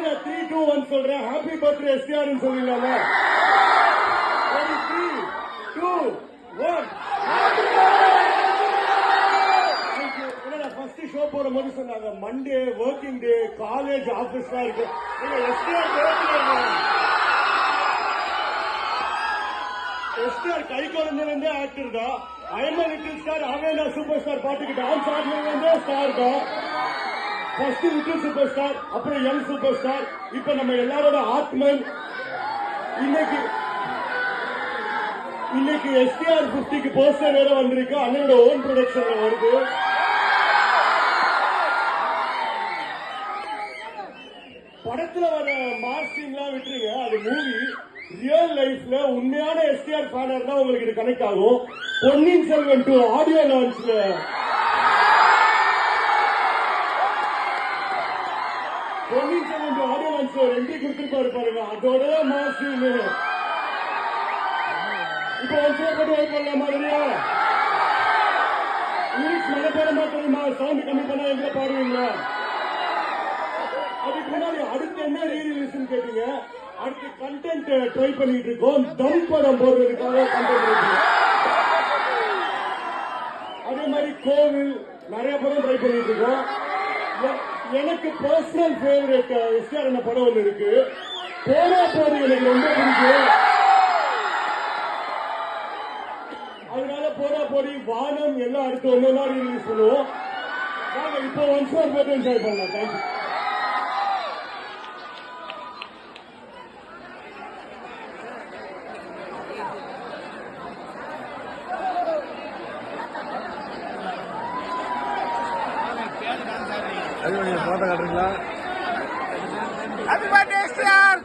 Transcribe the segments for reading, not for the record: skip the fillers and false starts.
நான் 3, 2, 1 சொல்றேன். Happy birthday STR சொல்லிடலாம்ல. 3, 2, 1. ஃபர்ஸ்ட் ஷோ போடும் போது சொன்னாங்க Monday working day, college office தான் இருக்கு. எஸ்டிஆர் கை குழந்தைலேருந்தே ஆக்டர் தான். ஐஎம் லிட்டில் ஸ்டார், அவன் சூப்பர் ஸ்டார் பாட்டுக்கு டான்ஸ் ஆடினதுலேருந்தே ஸ்டார் தான். ஃபர்ஸ்ட் லிட்டில் சூப்பர் ஸ்டார், அப்புறம் யங் சூப்பர் ஸ்டார், இப்ப நம்ம எல்லாரோட ஆத்மன். இன்னைக்கு எஸ்டிஆர் 50க்கு போஸ்டர் வேற வந்திருக்கு. அண்ணனோட ஓன் ப்ரொடக்ஷன்ல வருது. படத்துல வர மாஸ் சீன்லாம் விட்டுருங்க, அது மூவி. ரியல் லைஃப்ல உண்மையான எஸ்டிஆர் ஃபேனர் தான் உங்களுக்கு இது கனெக்ட் ஆகும். பொன்னியின் செல்வன் 2 ஆடியோ லான்ச்ல ஒரு என்ட்ரி கொடுத்துருப்பாரு பாருங்க, அதோட மாஸ் சீன். இப்ப போட்டு வெயிட் பண்ணலாமா? இல்லையா? இங்கிலீஷ் மனப்பாடமா தெரியுமா? சவுண்ட் கம்மி பண்ணா எங்க பாடுவீங்களா? அதுக்கு முன்னாடி அடுத்து என்ன ரீரிலீஸ் கேட்டீங்க. அடுத்து கண்டென்ட் ட்ரை பண்ணிட்டு இருக்கோம். தம் படம் போடுறதுக்காக கண்டென்ட் இருக்கு. அதே மாதிரி கோவில் நிறைய படம் ட்ரை பண்ணிட்டு இருக்கோம். எனக்கு பர்சனல் ஃபேவரட் எஸ்ஆர் என்ன படம் ஒன்று இருக்கு. போனா போது எனக்கு ரொம்ப பிடிக்கும். அதனால போனா போடி, வானம் எல்லாம் அடுத்து ஒன்னு நாள் ரிலீஸ் பண்ணுவோம். இப்போ ஒன்ஸ் மோர் போட்டு என்ஜாய் பண்ணலாம். தேங்க்யூ. போட்டோ காட்டுறீங்களா? Happy birthday STR.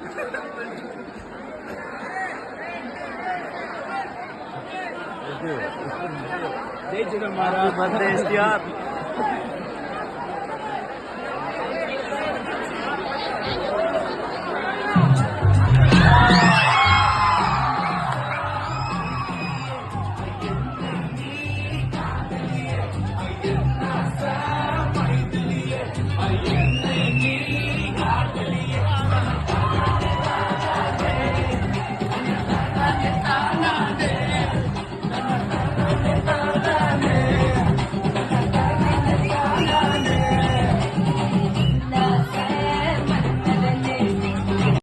ஜெய் ஜெகன் மாரா பர்த்டே எஸ்டிஆர்.